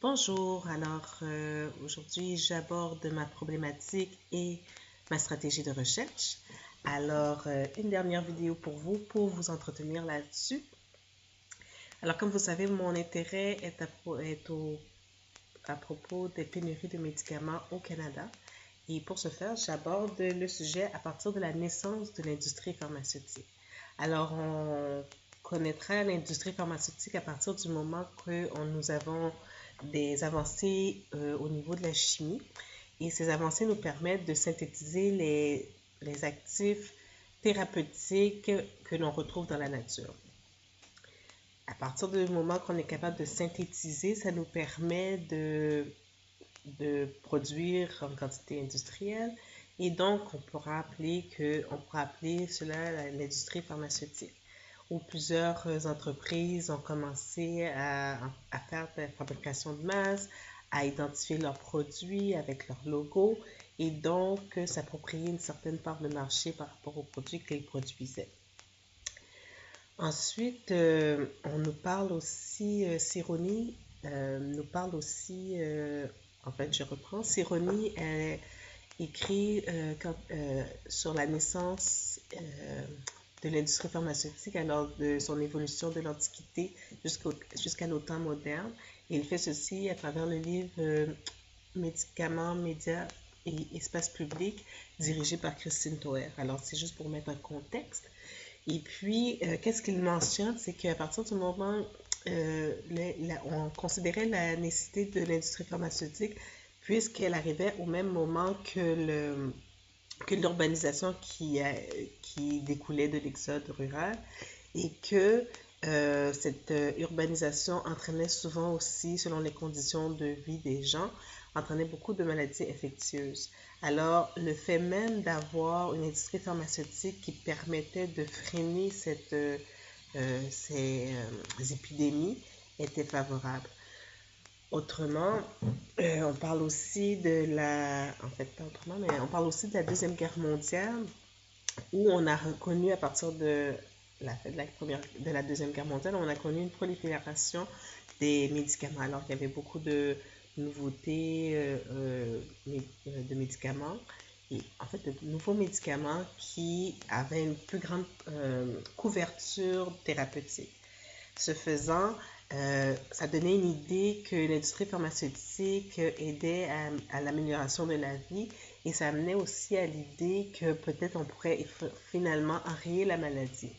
Bonjour, aujourd'hui j'aborde ma problématique et ma stratégie de recherche. Une dernière vidéo pour vous entretenir là-dessus. Alors comme vous savez, mon intérêt est à propos des pénuries de médicaments au Canada. Et pour ce faire, j'aborde le sujet à partir de la naissance de l'industrie pharmaceutique. On connaîtra l'industrie pharmaceutique à partir du moment que nous avons des avancées au niveau de la chimie. Et ces avancées nous permettent de synthétiser les actifs thérapeutiques que l'on retrouve dans la nature. À partir du moment qu'on est capable de synthétiser, ça nous permet de produire en quantité industrielle et donc on pourra appeler cela l'industrie pharmaceutique où plusieurs entreprises ont commencé à faire de la fabrication de masse, à identifier leurs produits avec leur logo et donc s'approprier une certaine part de marché par rapport aux produits qu'ils produisaient. Ensuite, on nous parle aussi, Sironi nous parle aussi, je reprends, Sironi écrit sur la naissance de l'industrie pharmaceutique, alors de son évolution de l'Antiquité jusqu'à nos temps modernes. Et il fait ceci à travers le livre Médicaments, médias et espaces publics, dirigé par Christine Toer. Alors, c'est juste pour mettre un contexte. Et puis, qu'est-ce qu'il mentionne, c'est qu'à partir du moment on considérait la nécessité de l'industrie pharmaceutique puisqu'elle arrivait au même moment que l'urbanisation qui découlait de l'exode rural et que cette urbanisation entraînait souvent aussi, selon les conditions de vie des gens, entraînait beaucoup de maladies infectieuses. Alors, le fait même d'avoir une industrie pharmaceutique qui permettait de freiner ces épidémies était favorable. Autrement, on parle aussi de la, en fait pas autrement, mais on parle aussi de la Deuxième Guerre mondiale où on a reconnu à partir de la fin de la Deuxième Guerre mondiale, on a connu une prolifération des médicaments. Alors qu'il y avait beaucoup de nouveautés de médicaments et en fait de nouveaux médicaments qui avaient une plus grande couverture thérapeutique. Ce faisant, ça donnait une idée que l'industrie pharmaceutique aidait à l'amélioration de la vie et ça amenait aussi à l'idée que peut-être on pourrait finalement enrayer la maladie.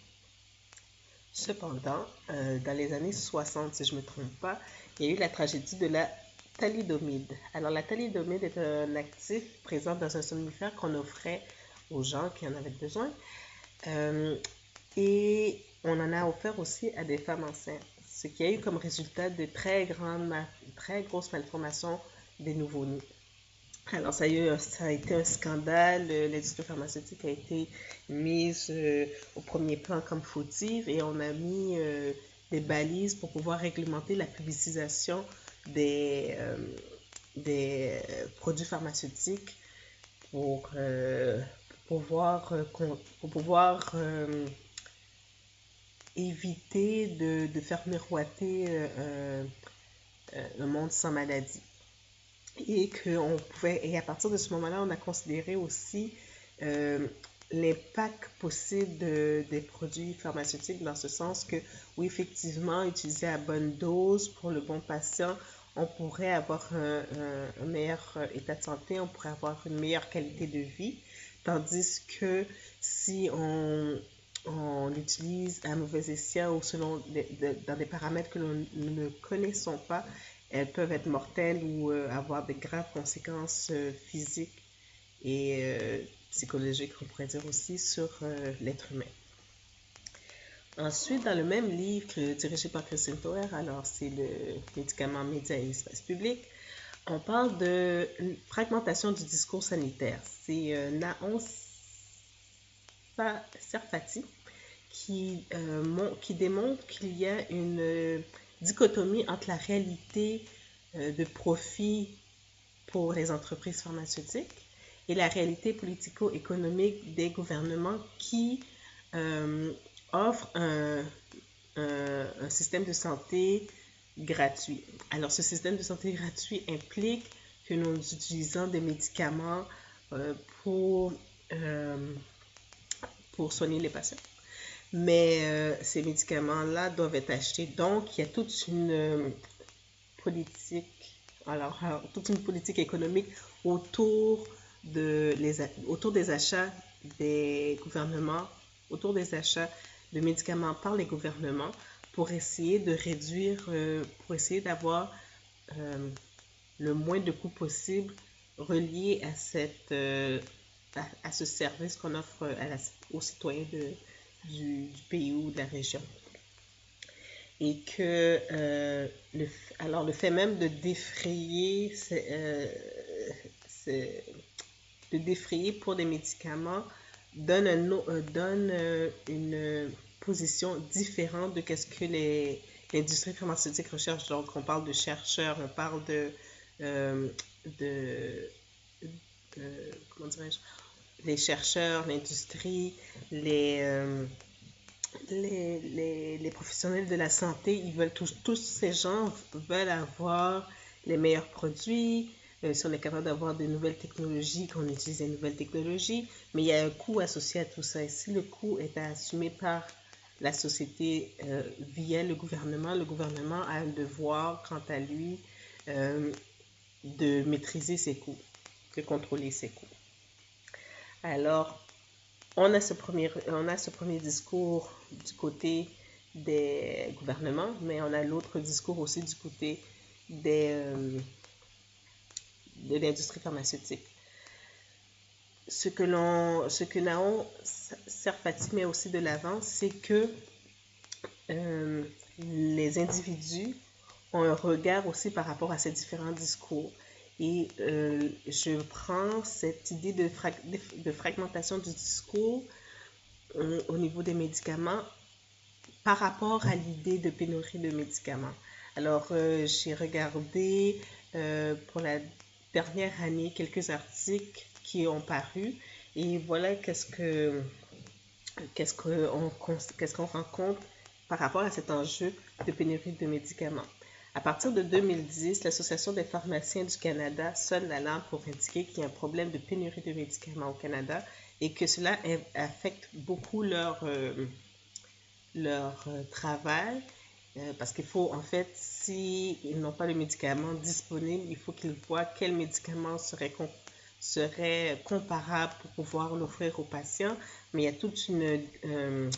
Cependant, dans les années 60, si je ne me trompe pas, il y a eu la tragédie de la thalidomide. Alors, la thalidomide est un actif présent dans un somnifère qu'on offrait aux gens qui en avaient besoin. Et on en a offert aussi à des femmes enceintes, ce qui a eu comme résultat de très grosses malformations des nouveau-nés. Alors, ça a été un scandale. L'industrie pharmaceutique a été mise au premier plan comme fautive et on a mis des balises pour pouvoir réglementer la publicisation des produits pharmaceutiques pour, pour pouvoir éviter de faire miroiter un monde sans maladie. Et à partir de ce moment-là, on a considéré aussi l'impact possible des produits pharmaceutiques dans ce sens que, oui, effectivement, utilisé à bonne dose pour le bon patient, on pourrait avoir un meilleur état de santé, on pourrait avoir une meilleure qualité de vie, tandis que si on l'utilise à mauvais escient ou dans des paramètres que nous ne connaissons pas, elles peuvent être mortelles ou avoir de graves conséquences physiques et psychologiques, on pourrait dire aussi, sur l'être humain. Ensuite, dans le même livre dirigé par Christine Toer, alors c'est le médicament, médias et espace public, on parle de fragmentation du discours sanitaire. C'est Naon Serfati qui démontre qu'il y a une dichotomie entre la réalité de profit pour les entreprises pharmaceutiques et la réalité politico-économique des gouvernements qui offrent un système de santé gratuit. Alors, ce système de santé gratuit implique que nous utilisons des médicaments pour soigner les patients. Mais ces médicaments-là doivent être achetés. Donc, il y a toute une politique, toute une politique économique autour des achats des gouvernements, autour des achats de médicaments par les gouvernements pour essayer de réduire, pour essayer d'avoir le moins de coûts possible reliés à ce service qu'on offre aux citoyens du pays ou de la région. Et que le fait même de défrayer, pour des médicaments donne une position différente de ce que l'industrie pharmaceutique recherche. Donc, on parle de chercheurs, on parle comment dirais-je, les chercheurs, l'industrie, les professionnels de la santé, ils veulent tous ces gens veulent avoir les meilleurs produits. Si on est capable d'avoir de nouvelles technologies, qu'on utilise les nouvelles technologies, mais il y a un coût associé à tout ça. Et si le coût est assumé par la société via le gouvernement a un devoir, quant à lui, de maîtriser ses coûts, de contrôler ses coûts. Alors, on a ce premier discours du côté des gouvernements, mais on a l'autre discours aussi du côté de l'industrie pharmaceutique. Ce que Naon Serfati met aussi de l'avant, c'est que les individus ont un regard aussi par rapport à ces différents discours. Et je prends cette idée de fragmentation du discours au niveau des médicaments par rapport à l'idée de pénurie de médicaments. Alors, j'ai regardé pour la dernière année quelques articles qui ont paru et voilà qu'est-ce qu'on rencontre par rapport à cet enjeu de pénurie de médicaments. À partir de 2010, l'Association des pharmaciens du Canada sonne l'alarme pour indiquer qu'il y a un problème de pénurie de médicaments au Canada et que cela affecte beaucoup leur travail parce qu'il faut, en fait, s'ils n'ont pas le médicament disponible, il faut qu'ils voient quel médicament serait comparable pour pouvoir l'offrir aux patients. Mais il y a toute une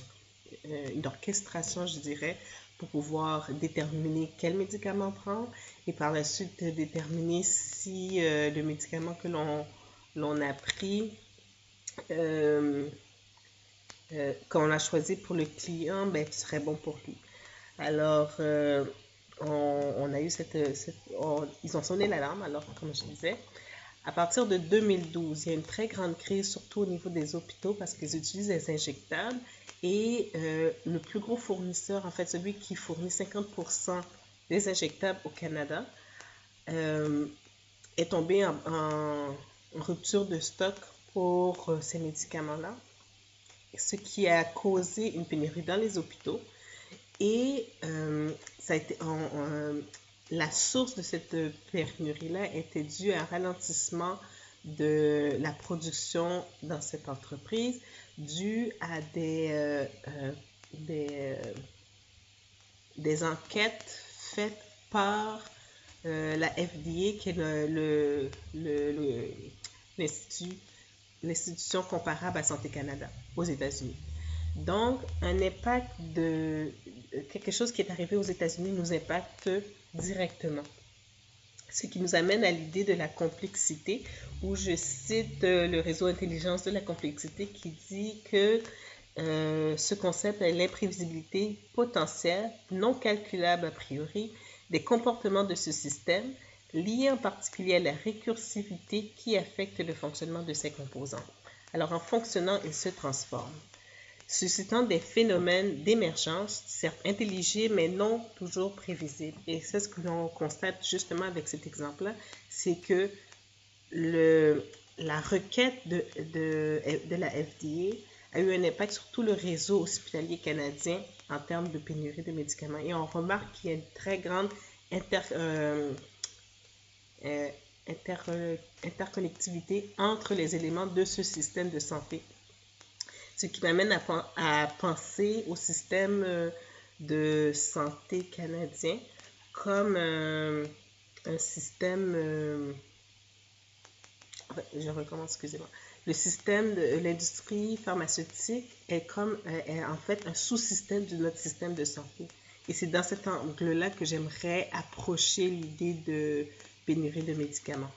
orchestration, je dirais, pour pouvoir déterminer quel médicament prendre et par la suite déterminer si le médicament que l'on a pris, qu'on a choisi pour le client, serait bon pour lui. Alors, on a eu ils ont sonné l'alarme, alors, comme je disais. À partir de 2012, il y a une très grande crise, surtout au niveau des hôpitaux, parce qu'ils utilisent les injectables. Et le plus gros fournisseur, en fait, celui qui fournit 50% des injectables au Canada, est tombé en rupture de stock pour ces médicaments-là, ce qui a causé une pénurie dans les hôpitaux. Et ça a été la source de cette pénurie-là était due à un ralentissement de la production dans cette entreprise, dû à des enquêtes faites par la FDA, qui est l'institution comparable à Santé Canada aux États-Unis. Donc, un impact de quelque chose qui est arrivé aux États-Unis nous impacte directement. Ce qui nous amène à l'idée de la complexité, où je cite le réseau Intelligence de la complexité qui dit que ce concept est l'imprévisibilité potentielle, non calculable a priori, des comportements de ce système, liés en particulier à la récursivité qui affecte le fonctionnement de ses composants. Alors, en fonctionnant, ils se transforment, suscitant des phénomènes d'émergence, certes intelligibles, mais non toujours prévisibles. Et c'est ce que l'on constate justement avec cet exemple-là, c'est que la requête de la FDA a eu un impact sur tout le réseau hospitalier canadien en termes de pénurie de médicaments. Et on remarque qu'il y a une très grande euh, interconnectivité entre les éléments de ce système de santé. Ce qui m'amène à penser au système de santé canadien comme un système, je recommence, excusez-moi. Le système de l'industrie pharmaceutique est en fait un sous-système de notre système de santé. Et c'est dans cet angle-là que j'aimerais approcher l'idée de pénurie de médicaments.